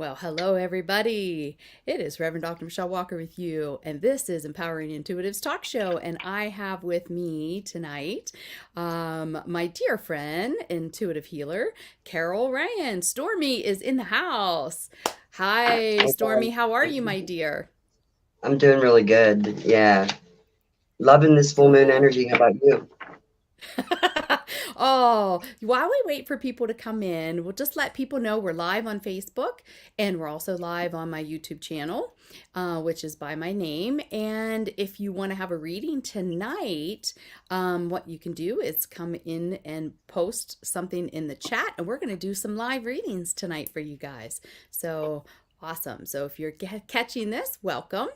Well, hello, everybody. It is Reverend Dr. Michelle Walker with you, and this is Empowering Intuitives Talk Show. And I have with me tonight my dear friend, intuitive healer, Carol Reyan. Stormy is in the house. Hi, Hi, Stormy. How are you, my dear? I'm doing really good. Yeah. Loving this full moon Good. energy. How about you? Oh, while we wait for people to come in, we'll just let people know we're live on Facebook and we're also live on my YouTube channel, which is by my name. And if you want to have a reading tonight, what you can do is come in and post something in the chat, and we're going to do some live readings tonight for you guys. So awesome. So if you're catching this, welcome.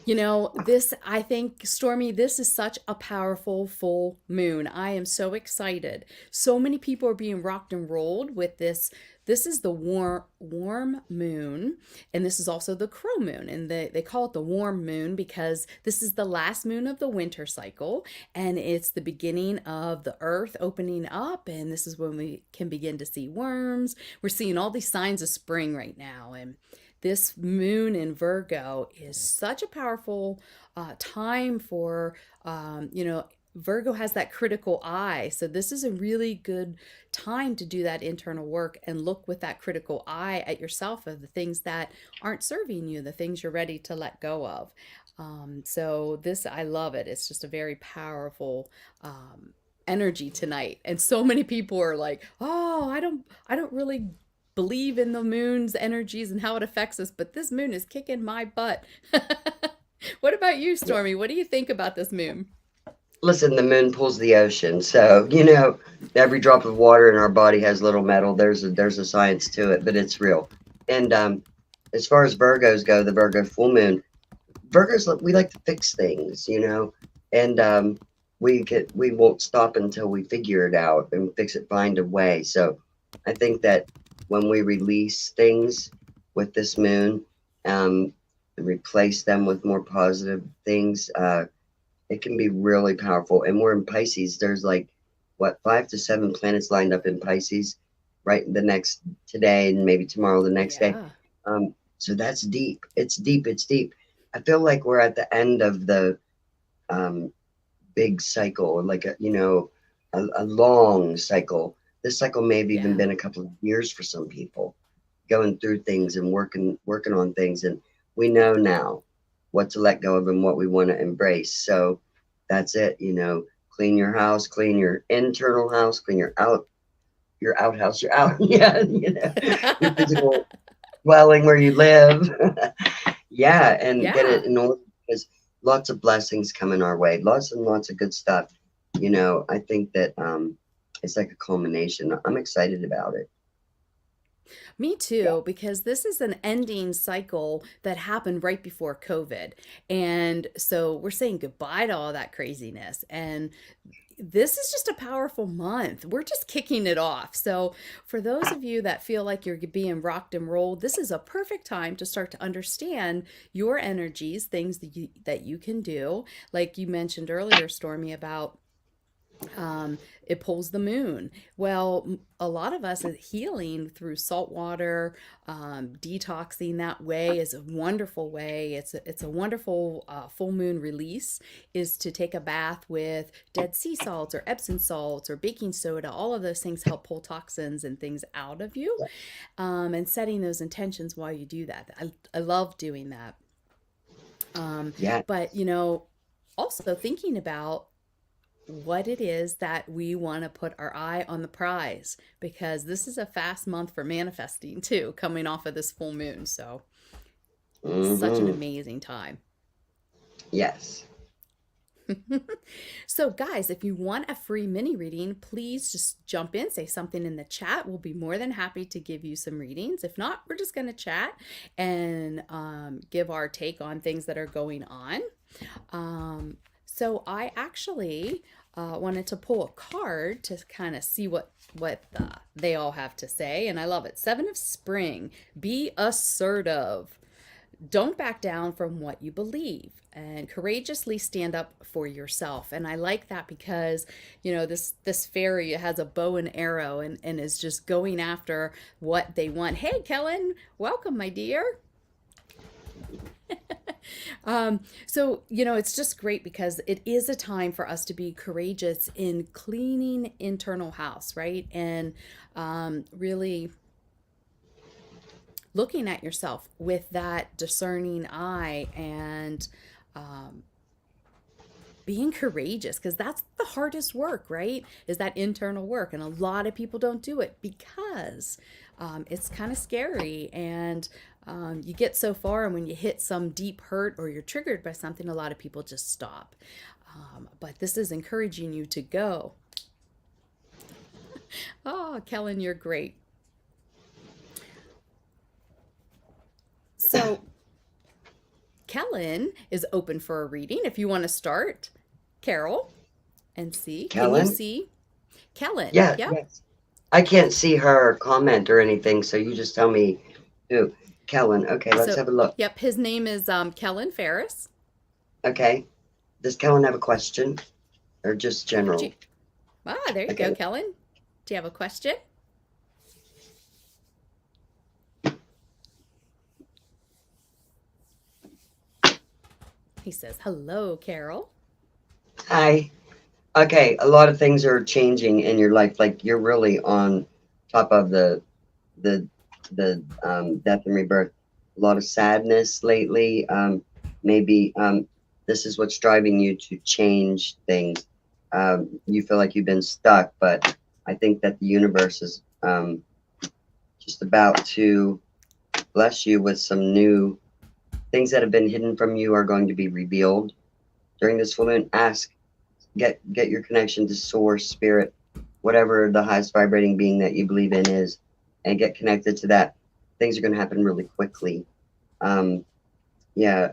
I think, Stormy, this is such a powerful full moon. I am so excited. So many people are being rocked and rolled with this. This is the warm moon, and this is also the crow moon. And they call it the warm moon because this is the last moon of the winter cycle, and it's the beginning of the earth opening up. And this is when we can begin to see worms. We're seeing all these signs of spring right now. And this moon in Virgo is such a powerful time for, Virgo has that critical eye. So this is a really good time to do that internal work and look with that critical eye at yourself of the things that aren't serving you, the things you're ready to let go of. I love it. It's just a very powerful energy tonight. And so many people are like, oh, I don't really believe in the moon's energies and how it affects us, but this moon is kicking my butt. What about you, Yeah. Stormy? What do you think about this moon? Listen, the moon pulls the ocean. So, every drop of water in our body has little metal. There's a science to it, but it's real. And as far as Virgos go, the Virgo full moon, we like to fix things, and we won't stop until we figure it out and fix it, find a way. So I think that when we release things with this moon, um, replace them with more positive things, it can be really powerful. And we're in Pisces. There's like what 5 to 7 planets lined up in Pisces, right? The next today and maybe tomorrow, the next day. Yeah. So that's deep. It's deep. It's deep. I feel like we're at the end of the um, big cycle, like a long cycle. This cycle may have even Yeah. been a couple of years for some people, going through things and working on things, and we know now what to let go of and what we want to embrace. So that's it. Clean your house, clean your internal house, clean your outhouse, your out, yeah, your physical dwelling where you live. Yeah, and get Yeah. it in order because lots of blessings coming our way, lots and lots of good stuff. I think that it's like a culmination. I'm excited about it. Me Yeah. too, because this is an ending cycle that happened right before COVID. And so we're saying goodbye to all that craziness. And this is just a powerful month. We're just kicking it off. So, for those of you that feel like you're being rocked and rolled, this is a perfect time to start to understand your energies, things that you can do. Like you mentioned earlier, Stormy, about it pulls the moon. Well, a lot of us is healing through salt water, detoxing that way is a wonderful way. It's a wonderful full moon release is to take a bath with Dead Sea salts or Epsom salts or baking soda. All of those things help pull toxins and things out of you, and setting those intentions while you do that. I love doing that. Yeah. But also thinking about what it is that we want to put our eye on the prize, because this is a fast month for manifesting too, coming off of this full moon. So, such an Hmm. amazing time. Yes. So, guys, if you want a free mini reading, please just jump in, say something in the chat. We'll be more than happy to give you some readings. If not, we're just going to chat and give our take on things that are going on. So I actually wanted to pull a card to kind of see what they all have to say, and I love it. Seven of Spring. Be assertive. don't back down from what you believe and courageously stand up for yourself. And I like that because, this fairy has a bow and arrow and is just going after what they want. Hey, Kellen, welcome, my dear. So, it's just great because it is a time for us to be courageous in cleaning internal house, right? And really looking at yourself with that discerning eye and being courageous, because that's the hardest work, right? Is that internal work. And a lot of people don't do it because it's kind of scary. And you get so far, and when you hit some deep hurt or you're triggered by something, a lot of people just stop. But this is encouraging you to go. Oh, Kellen, you're great. So, Kellen is open for a reading. If you want to start, Carol, and see. Can you Kellen? see Kellen? Yeah, Yep. yes. I can't see her comment or anything, so you just tell me who. Kellen. Okay, let's So, have a look. yep, his name is Kellen Ferris. Okay. Does Kellen have a question or just Do general? you, there you go, Okay. Kellen. Do you have a question? He says, "Hello, Carol." Hi. Okay, a lot of things are changing in your life. Like you're really on top of the death and rebirth. A lot of sadness lately. Maybe this is what's driving you to change things. You feel like you've been stuck, but I think that the universe is just about to bless you with some new things that have been hidden from you are going to be revealed during this full moon. Ask, get your connection to source, spirit, whatever the highest vibrating being that you believe in is, and get connected to that. Things are going to happen really quickly. Um, yeah,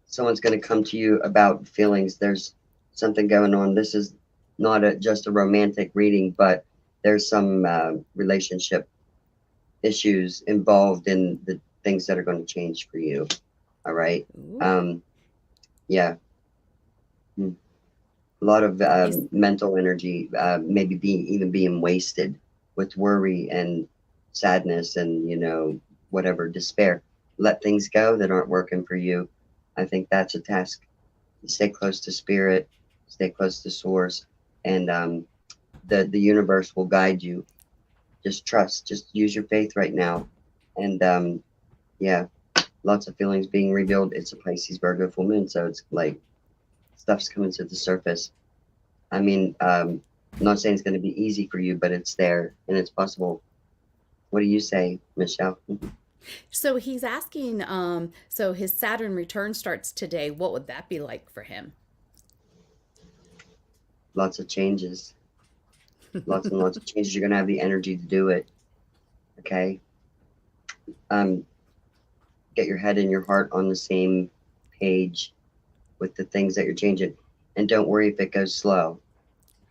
someone's going to come to you about feelings. There's something going on. This is not just a romantic reading, but there's some relationship issues involved in the things that are going to change for you. All right. Ooh, Um, yeah. Mm. A lot of he's mental energy, maybe even being wasted with worry and sadness and whatever despair. Let things go that aren't working for you. I think that's a task. Stay close to spirit, stay close to source, and the universe will guide you. Just trust. Just use your faith right now, and yeah, lots of feelings being revealed. It's a Pisces Virgo full moon, so it's like stuff's coming to the surface. I mean, I'm not saying it's going to be easy for you, but it's there and it's possible. What do you say, Michelle? so he's asking. So his Saturn return starts today. What would that be like for him? Lots of changes, lots and lots of changes. You're going to have the energy to do it. Okay. Um, get your head and your heart on the same page with the things that you're changing. And don't worry if it goes slow.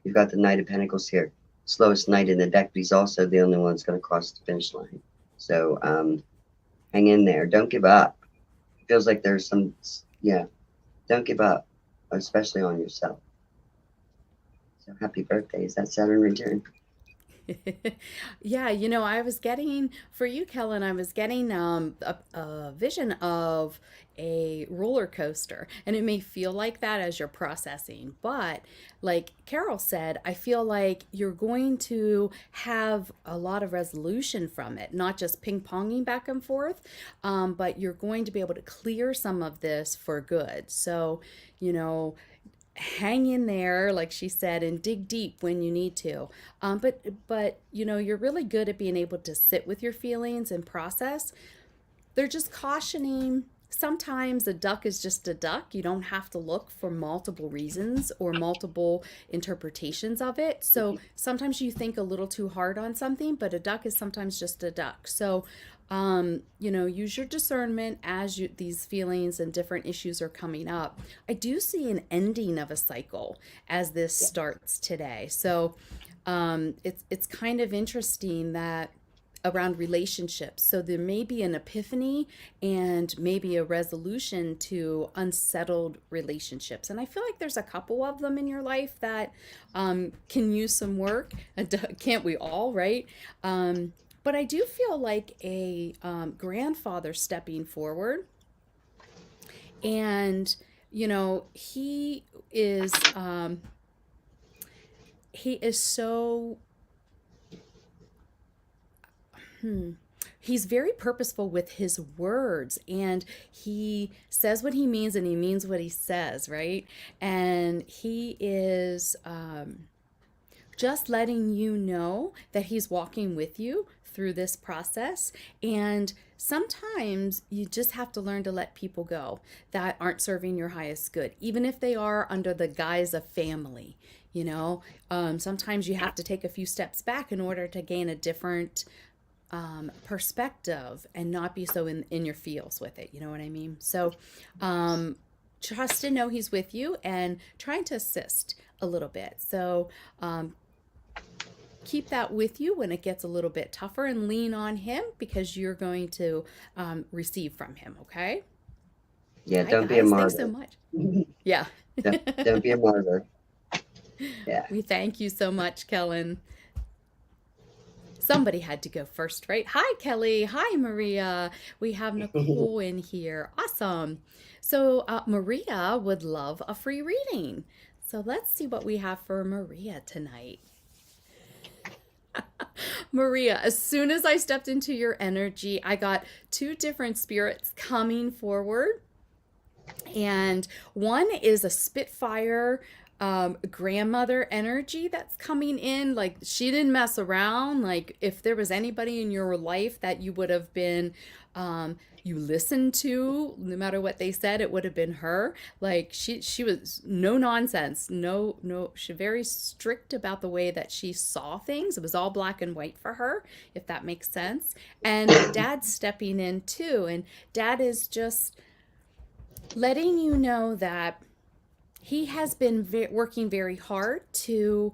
You've got the Knight of Pentacles here. Slowest knight in the deck, but he's also the only one that's going to cross the finish line. So hang in there. Don't give up. It feels like there's some, yeah, don't give up, especially on yourself. So happy birthday. Is that Saturn return? Yeah, I was getting for you, Kellen. I was getting a vision of a roller coaster, and it may feel like that as you're processing. But like Carol said, I feel like you're going to have a lot of resolution from it, not just ping ponging back and forth, but you're going to be able to clear some of this for good. So, you know, hang in there, like she said, and dig deep when you need to. But you're really good at being able to sit with your feelings and process. They're just cautioning. Sometimes a duck is just a duck. You don't have to look for multiple reasons or multiple interpretations of it. So sometimes you think a little too hard on something, but a duck is sometimes just a duck. So, use your discernment as these feelings and different issues are coming up. I do see an ending of a cycle as this Yes. starts today. So, it's kind of interesting that around relationships. So there may be an epiphany and maybe a resolution to unsettled relationships. And I feel like there's a couple of them in your life that can use some work. Can't we all, right? But I do feel like a grandfather stepping forward, and he is so he's very purposeful with his words, and he says what he means and he means what he says, right? And he is just letting you know that he's walking with you through this process. And sometimes you just have to learn to let people go that aren't serving your highest good, even if they are under the guise of family. Sometimes you have to take a few steps back in order to gain a different perspective and not be so in your feels with it. You know what I mean? So trust and know he's with you and trying to assist a little bit. So keep that with you when it gets a little bit tougher, and lean on him because you're going to receive from him. Okay. Yeah, Hi don't be a guys, thanks so martyr. much. Yeah. Don't be a martyr. Yeah. We thank you so much, Kellen. Somebody had to go first, right? Hi, Kelly. Hi, Maria. We have Nicole in here. Awesome. So, Maria would love a free reading. So, let's see what we have for Maria tonight. Maria, as soon as I stepped into your energy, I got two different spirits coming forward. And one is a Spitfire grandmother energy that's coming in. Like, she didn't mess around. Like, if there was anybody in your life that you would have been you listened to, no matter what they said, it would have been her. Like, she was no nonsense, no, she very strict about the way that she saw things. It was all black and white for her, if that makes sense. And dad's stepping in too, and dad is just letting you know that he has been working very hard to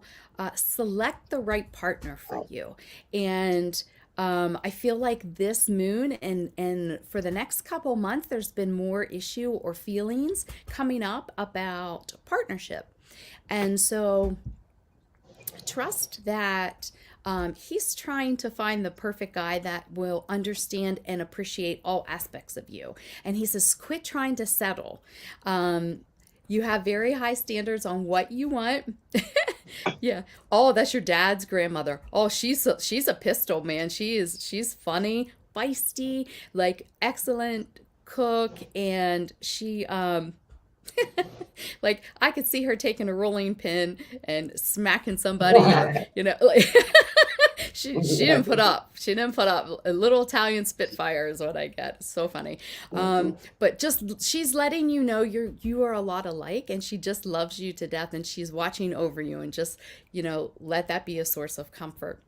select the right partner for you. And I feel like this moon and for the next couple months, there's been more issue or feelings coming up about partnership. And so trust that he's trying to find the perfect guy that will understand and appreciate all aspects of you. And he says, quit trying to settle. You have very high standards on what you want. Yeah. Oh, that's your dad's grandmother. Oh, she's a pistol, man. She's funny, feisty, like excellent cook, and she like, I could see her taking a rolling pin and smacking somebody, or like she didn't put up. She didn't put up. A little Italian Spitfire is what I get. It's so funny. But just, she's letting you know you are a lot alike, and she just loves you to death, and she's watching over you, and just let that be a source of comfort.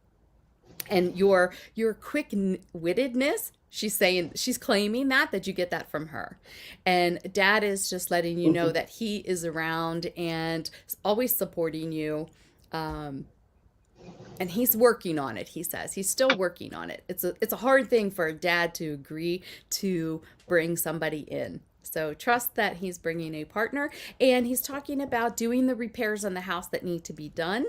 And your quick wittedness, she's claiming that you get that from her. And dad is just letting you know that he is around and always supporting you. And he's working on it. He says he's still working on it. It's a hard thing for a dad to agree to bring somebody in. So trust that he's bringing a partner, and he's talking about doing the repairs on the house that need to be done.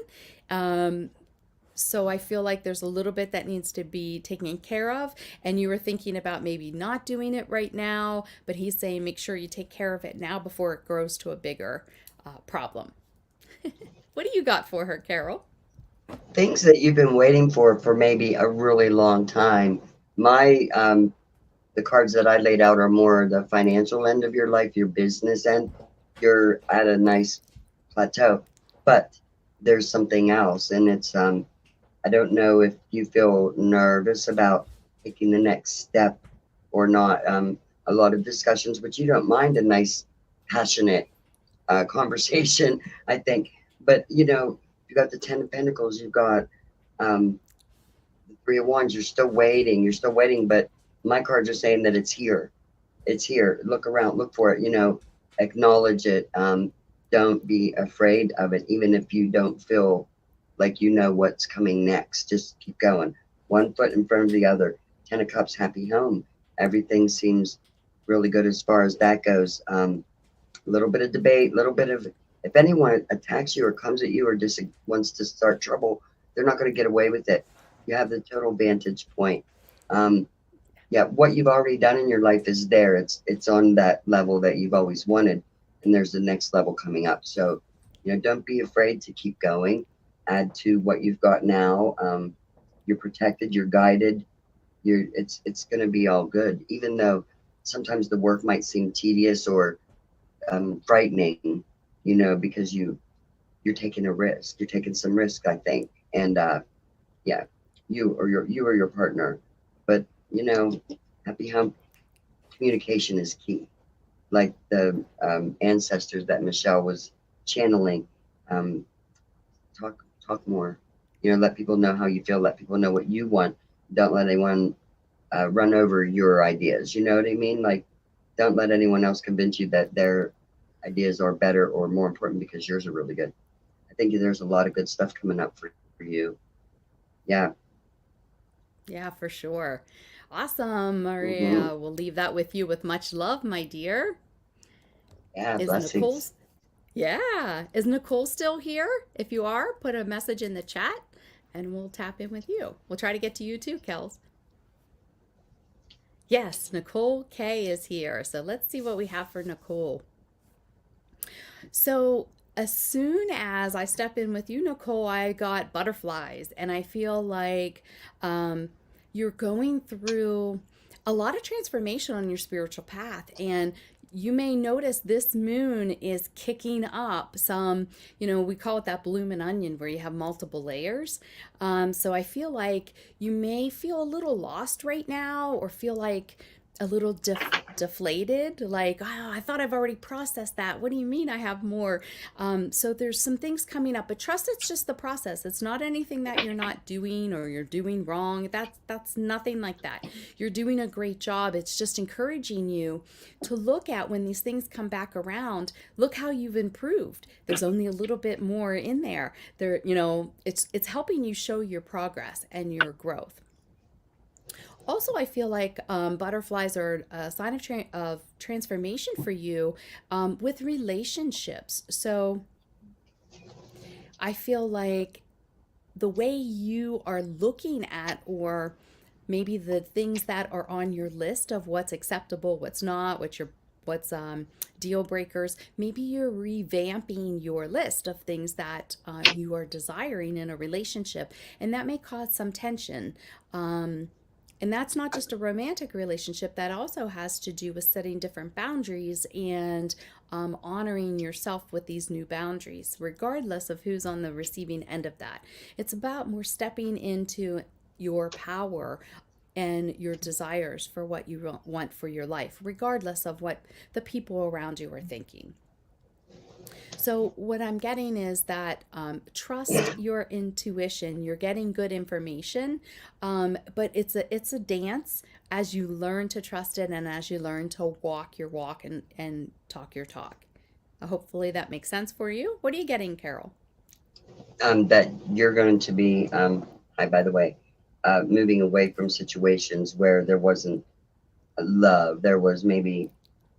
So I feel like there's a little bit that needs to be taken care of, and you were thinking about maybe not doing it right now, but he's saying make sure you take care of it now before it grows to a bigger problem. What do you got for her, Carol? Things that you've been waiting for maybe a really long time. My the cards that I laid out are more the financial end of your life, your business end. You're at a nice plateau, but there's something else, and it's I don't know if you feel nervous about taking the next step or not. A lot of discussions, but you don't mind a nice, passionate conversation, I think. But you got the Ten of Pentacles, you've got the Three of Wands. You're still waiting. You're still waiting, but my cards are saying that it's here. It's here. Look around. Look for it. Acknowledge it. Don't be afraid of it, even if you don't feel like you know what's coming next. Just keep going. one foot in front of the other. 10 of Cups, happy home. Everything seems really good as far as that goes. A little bit of debate, a little bit of, if anyone attacks you or comes at you or just wants to start trouble, they're not going to get away with it. You have the total vantage point. Um, yeah, what you've already done in your life is there. It's on that level that you've always wanted, and there's the next level coming up. So, don't be afraid to keep going. Add to what you've got now. You're protected. You're guided. It's going to be all good, even though sometimes the work might seem tedious or frightening. Because you're taking a risk. You're taking some risk, I think, and yeah, you or your partner, but you know, happy home communication is key. Like the ancestors that Michelle was channeling, um, talk more. Let people know how you feel. Let people know what you want. Don't let anyone run over your ideas. You know what I mean? Like, don't let anyone else convince you that their ideas are better or more important because yours are really good. I think there's a lot of good stuff coming up for you. Yeah. Yeah, for sure. Awesome, Hmm. Maria. We'll leave that with you with much love, my dear. Yeah. Is Blessings. Nicole's Yeah. Is Nicole still here? If you are, put a message in the chat and we'll tap in with you. We'll try to get to you too, Kels. Yes, Nicole K is here. So let's see what we have for Nicole. So as soon as I step in with you, Nicole, I got butterflies, and I feel like um, you're going through a lot of transformation on your spiritual path, and you may notice this moon is kicking up some, we call it that bloomin' onion where you have multiple layers. So I feel like you may feel a little lost right now or feel like a little deflated, like, oh, I thought I've already processed that. What do you mean I have more? So there's some things coming up, but trust it's just the process. It's not anything that you're not doing or you're doing wrong. That's nothing like that. You're doing a great job. It's just encouraging you to look at when these things come back around. Look how you've improved. There's only a little bit more in there. It's helping you show your progress and your growth. Also, I feel like butterflies are a sign of transformation for you with relationships. So I feel like the way you are looking at, or maybe the things that are on your list of what's acceptable, what's not, what's deal breakers. Maybe you're revamping your list of things that you are desiring in a relationship, and that may cause some tension. Um, and that's not just a romantic relationship, that also has to do with setting different boundaries and honoring yourself with these new boundaries, regardless of who's on the receiving end of that. It's about more stepping into your power and your desires for what you want for your life, regardless of what the people around you are thinking. So, what I'm getting is that trust your intuition. You're getting good information, but it's a dance as you learn to trust it and as you learn to walk your walk and talk your talk. Hopefully that makes sense for you. What are you getting, Carol? That you're going to be, hi, by the way, moving away from situations where there wasn't love. There was maybe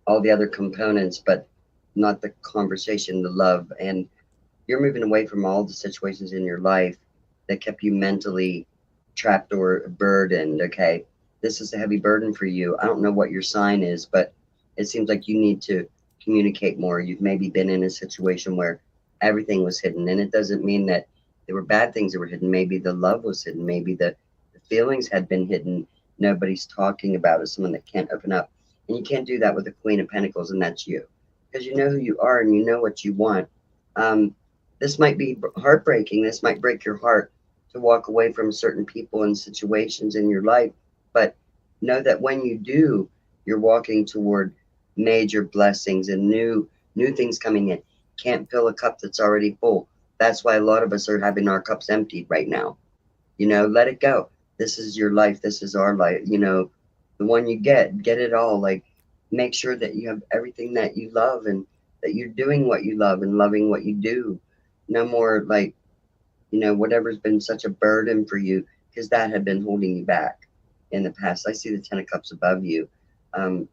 all the other components, but not the conversation, the love. And you're moving away from all the situations in your life that kept you mentally trapped or burdened. Okay. This is a heavy burden for you. I don't know what your sign is, but it seems like you need to communicate more. You've maybe been in a situation where everything was hidden, and it doesn't mean that there were bad things that were hidden. Maybe the love was hidden. Maybe the feelings had been hidden. Nobody's talking about it. Someone that can't open up. And you can't do that with the Queen of Pentacles, and that's you. Because you know who you are and you know what you want. Um, this might be heartbreaking. This might break your heart to walk away from certain people and situations in your life. But know that when you do, you're walking toward major blessings and new things coming in. Can't fill a cup that's already full. That's why a lot of us are having our cups emptied right now. Let it go. This is your life. This is our life. The one you get it all. Like, make sure that you have everything that you love and that you're doing what you love and loving what you do. No more like, whatever's been such a burden for you, because that had been holding you back in the past. I see the Ten of Cups above you. Um,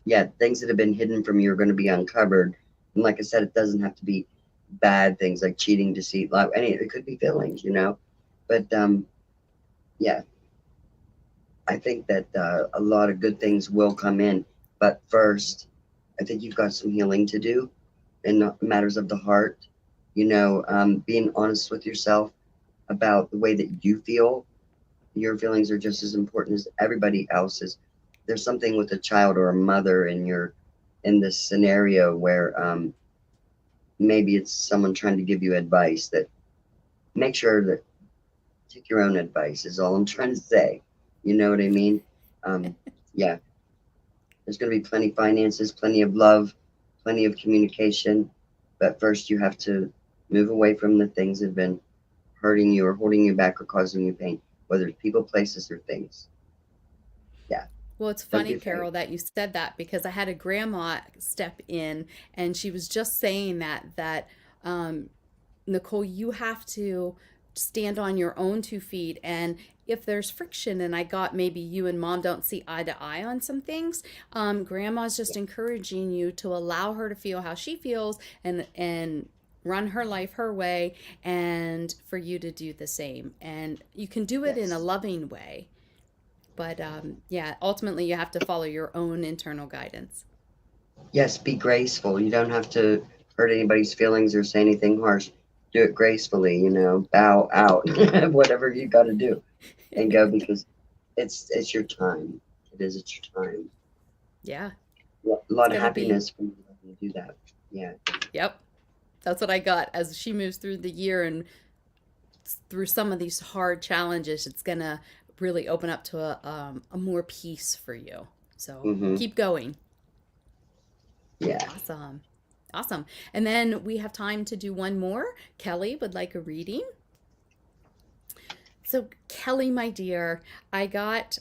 yeah, things that have been hidden from you are going to be uncovered. And like I said, it doesn't have to be bad things like cheating, deceit, love. Any it could be feelings, you know. But yeah, I think that a lot of good things will come in. But first, I think you've got some healing to do in matters of the heart. You know, being honest with yourself about the way that you feel. Your feelings are just as important as everybody else's. There's something with a child or a mother in this scenario where maybe it's someone trying to give you advice that make sure that take your own advice is all I'm trying to say. You know what I mean? Um, yeah, there's going to be plenty of finances, plenty of love, plenty of communication, but first you have to move away from the things that have been hurting you or holding you back or causing you pain, whether it's people, places, or things. Yeah, Well, it's don't funny, be afraid. Carol, that you said that because I had a grandma step in and she was just saying that um, Nicole, you have to stand on your own 2 feet. And if there's friction, and I got maybe you and mom don't see eye to eye on some things, grandma's just encouraging you to allow her to feel how she feels and run her life her way, and for you to do the same. And you can do it in a Yes. loving way. But yeah, ultimately, you have to follow your own internal guidance. Yes, be graceful. You don't have to hurt anybody's feelings or say anything harsh. Do it gracefully, you know, bow out, whatever you got to do and go because it's your time. It is, it's your time. Yeah, A it's lot of going to be, happiness when you do that. Yeah. yep. That's what I got as she moves through the year and through some of these hard challenges. It's going to really open up to a more peace for you. So Mm-hmm. keep going. Yeah. Awesome. Awesome. And then we have time to do one more. Kelly would like a reading. So, Kelly, my dear, I got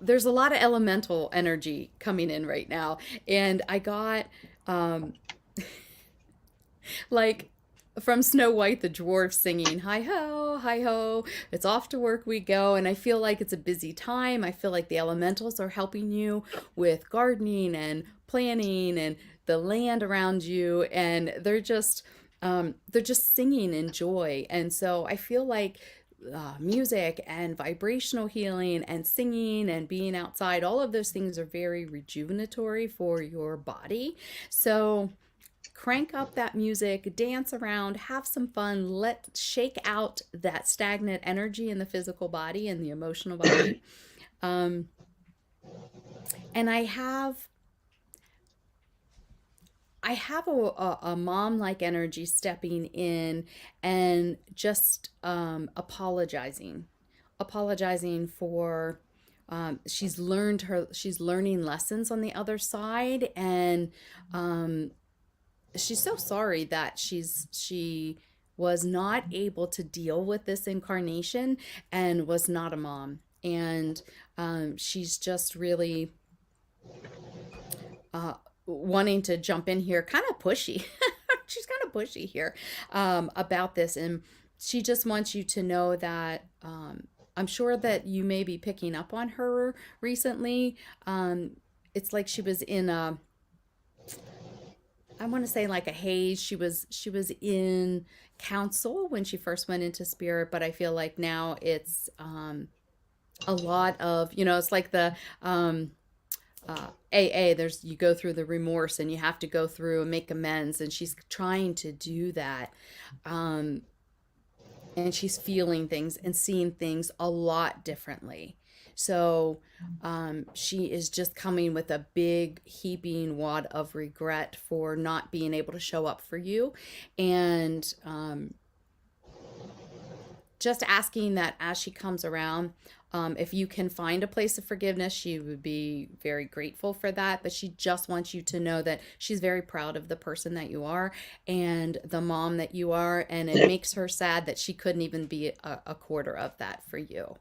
there's a lot of elemental energy coming in right now. And I got, um, like, from Snow White, the dwarf singing, hi ho, it's off to work we go. And I feel like it's a busy time. I feel like the elementals are helping you with gardening and planning and the land around you. And they're just singing in joy. And so I feel like music and vibrational healing and singing and being outside, all of those things are very rejuvenatory for your body. So crank up that music, dance around, have some fun, let shake out that stagnant energy in the physical body and the emotional body. Um, and I have a mom like energy stepping in and just apologizing for she's learning lessons on the other side, and um, she's so sorry that she was not able to deal with this incarnation and was not a mom. And she's just really uh, wanting to jump in here, kind of pushy. She's kind of pushy here about this. And she just wants you to know that I'm sure that you may be picking up on her recently. It's like she was in a, I want to say like a haze. She was in council when she first went into spirit, but I feel like now it's a lot of, it's like the AA. There's you go through the remorse and you have to go through and make amends, and she's trying to do that. Um, and she's feeling things and seeing things a lot differently. So she is just coming with a big heaping wad of regret for not being able to show up for you. And just asking that as she comes around, if you can find a place of forgiveness, she would be very grateful for that. But she just wants you to know that she's very proud of the person that you are and the mom that you are. And it makes her sad that she couldn't even be a quarter of that for you.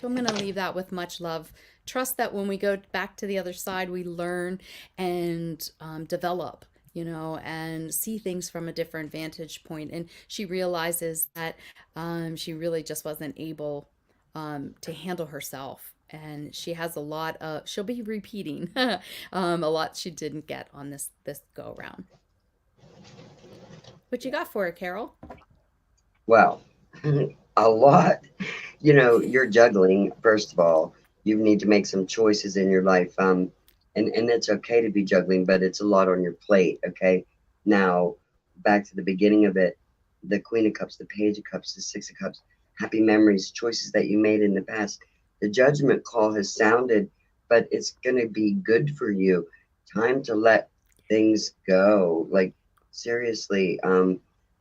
So I'm going to leave that with much love. Trust that when we go back to the other side, we learn and develop and see things from a different vantage point. And she realizes that she really just wasn't able to handle herself. And she has a lot of, she'll be repeating a lot she didn't get on this go around. What you Yeah. got for her, Carol? Well, a lot. You're juggling. First of all, you need to make some choices in your life. And it's okay to be juggling, but it's a lot on your plate. Okay. Now, back to the beginning of it, the Queen of Cups, the Page of Cups, the Six of Cups, happy memories, choices that you made in the past. The judgment call has sounded, but it's going to be good for you. Time to let things go. Like, seriously, the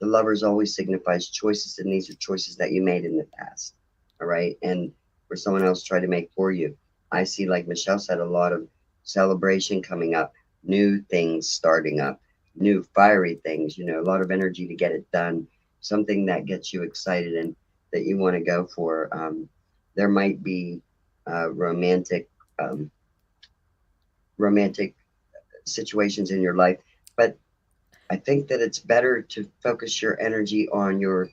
lovers always signifies choices, and these are choices that you made in the past. All right. And for someone else try to make for you. I see, like Michelle said, a lot of celebration coming up, new things starting up, new fiery things, a lot of energy to get it done, something that gets you excited and that you want to go for. There might be romantic, um, romantic situations in your life, but I think that it's better to focus your energy on your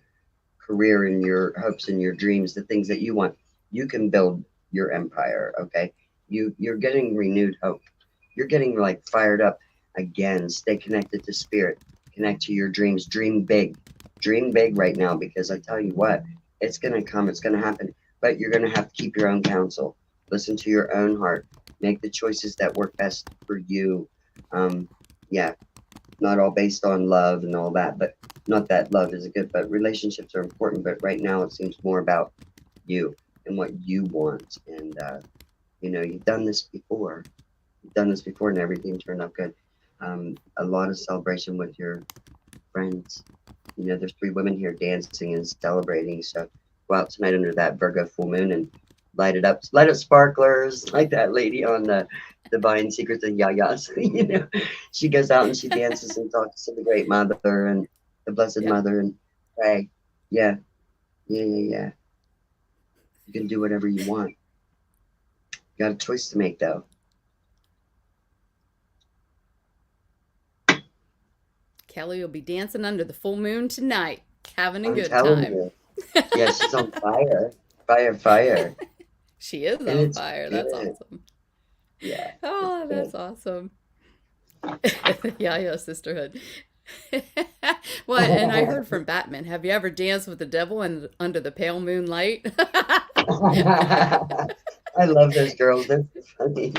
career and your hopes and your dreams, the things that you want. You can build your empire, okay? You're getting renewed hope. You're getting like fired up again. Stay connected to spirit. Connect to your dreams. Dream big. Dream big right now, because I tell you what, it's gonna come, it's gonna happen. But you're gonna have to keep your own counsel. Listen to your own heart. Make the choices that work best for you. Um, yeah, not all based on love and all that, but not that love is good, but relationships are important. But right now, it seems more about you and what you want. And, you've done this before. You've done this before, and everything turned out good. A lot of celebration with your friends. There's three women here dancing and celebrating. So go out tonight under that Virgo full moon and light up sparklers like that lady on the Divine Secrets of Yayas. She goes out and she dances and talks to the Great Mother and the Blessed Yep. Mother and pray. Yeah, yeah, yeah, yeah. You can do whatever you want. You got a choice to make though. Kelly will be dancing under the full moon tonight, having a I'm good telling time. you. Yeah, she's on fire, fire, fire, She is and on it's fire. That's good. awesome. Yeah, it's Oh, good. that's awesome. Yeah, sisterhood. Well, and I heard from Batman. Have you ever danced with the devil under the pale moonlight? I love those girls. They're so funny.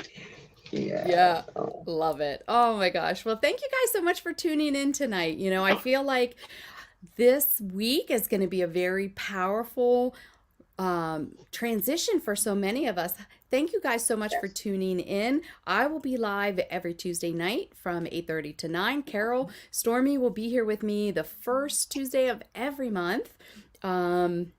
Yeah. Yeah, Oh, love it. Oh my gosh. Well, thank you guys so much for tuning in tonight. I feel like this week is going to be a very powerful transition for so many of us. Thank you guys so much for yes. tuning in. I will be live every Tuesday night from 8:30 to 9. Carol Stormy will be here with me the first Tuesday of every month. Um,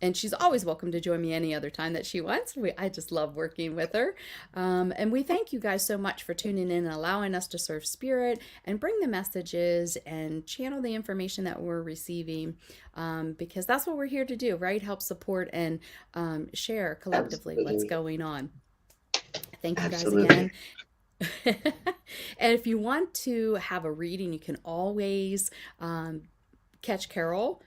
and she's always welcome to join me any other time that she wants. I just love working with her. And we thank you guys so much for tuning in and allowing us to serve spirit and bring the messages and channel the information that we're receiving, because that's what we're here to do, right? Help support and share collectively what's Absolutely. going on. Thank you guys Absolutely. again. And if you want to have a reading, you can always catch Carol.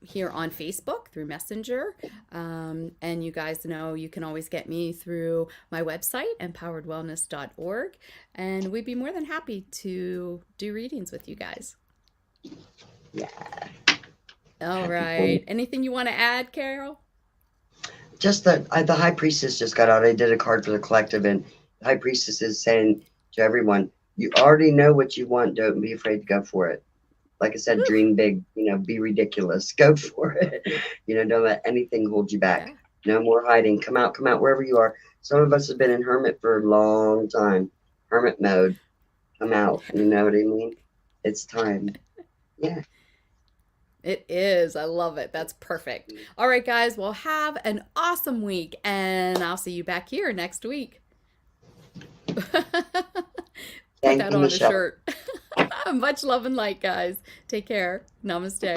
Here on Facebook through Messenger. And you guys know you can always get me through my website, empoweredwellness.org. And we'd be more than happy to do readings with you guys. Yeah. All Happy fun. right. Anything you want to add, Carol? Just that the high priestess just got out. I did a card for the collective, and the high priestess is saying to everyone, "You already know what you want. Don't be afraid to go for it." Like I said, Whew. dream big. Be ridiculous. Go for it. Don't let anything hold you back. Yeah. No more hiding. Come out wherever you are. Some of us have been in hermit for a long time. Hermit mode. Come out. You know what I mean? It's time. Yeah. It is. I love it. That's perfect. All right, guys. Well, have an awesome week, and I'll see you back here next week. Put Thank that you, on a Michelle. shirt. Much love and light, guys. Take care. Namaste.